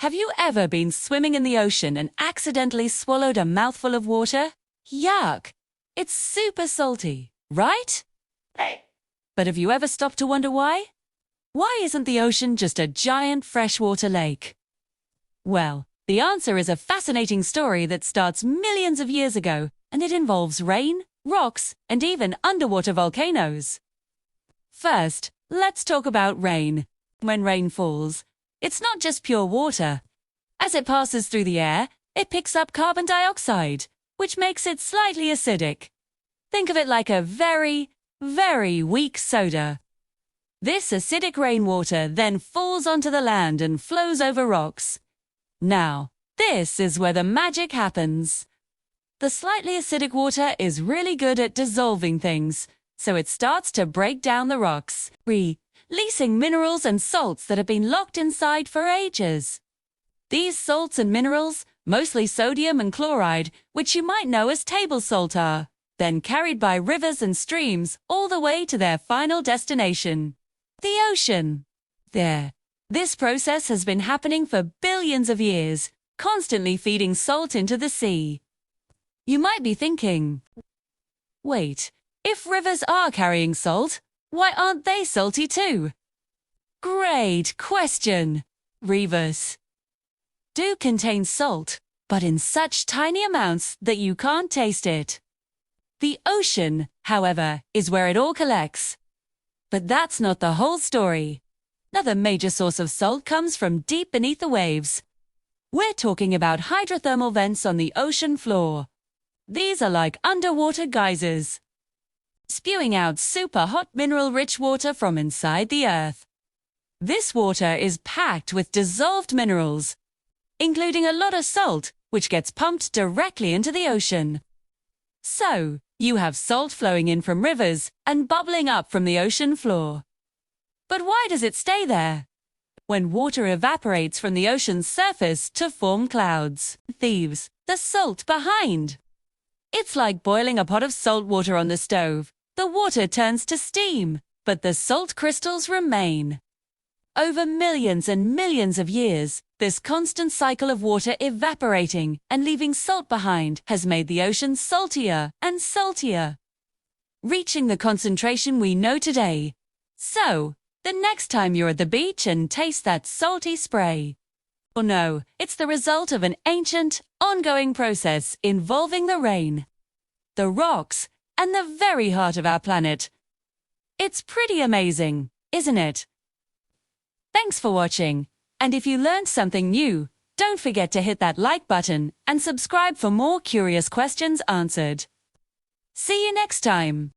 Have you ever been swimming in the ocean and accidentally swallowed a mouthful of water? Yuck! It's super salty, right? But have you ever stopped to wonder why? Why isn't the ocean just a giant freshwater lake? Well, the answer is a fascinating story that starts millions of years ago, and it involves rain, rocks, and even underwater volcanoes. First, let's talk about rain. When rain falls, it's not just pure water. As it passes through the air, it picks up carbon dioxide, which makes it slightly acidic. Think of it like a very, very weak soda. This acidic rainwater then falls onto the land and flows over rocks. Now, this is where the magic happens. The slightly acidic water is really good at dissolving things, so it starts to break down the rocks, releasing minerals and salts that have been locked inside for ages. These salts and minerals, mostly sodium and chloride, which you might know as table salt, are then carried by rivers and streams all the way to their final destination, the ocean. This process has been happening for billions of years, constantly feeding salt into the sea. You might be thinking, wait, if rivers are carrying salt, why aren't they salty too? Great question! Rivers do contain salt, but in such tiny amounts that you can't taste it. The ocean, however, is where it all collects. But that's not the whole story. Another major source of salt comes from deep beneath the waves. We're talking about hydrothermal vents on the ocean floor. These are like underwater geysers, spewing out super hot mineral-rich water from inside the earth. This water is packed with dissolved minerals, including a lot of salt, which gets pumped directly into the ocean. So, you have salt flowing in from rivers and bubbling up from the ocean floor. But why does it stay there? When water evaporates from the ocean's surface to form clouds, leaves the salt behind. It's like boiling a pot of salt water on the stove. The water turns to steam, but the salt crystals remain. Over millions and millions of years, this constant cycle of water evaporating and leaving salt behind has made the ocean saltier and saltier, reaching the concentration we know today. So, the next time you're at the beach and taste that salty spray, or no, it's the result of an ancient, ongoing process involving the rain, the rocks, and the very heart of our planet. It's pretty amazing, isn't it? Thanks for watching, and if you learned something new, don't forget to hit that like button and subscribe for more curious questions answered. See you next time.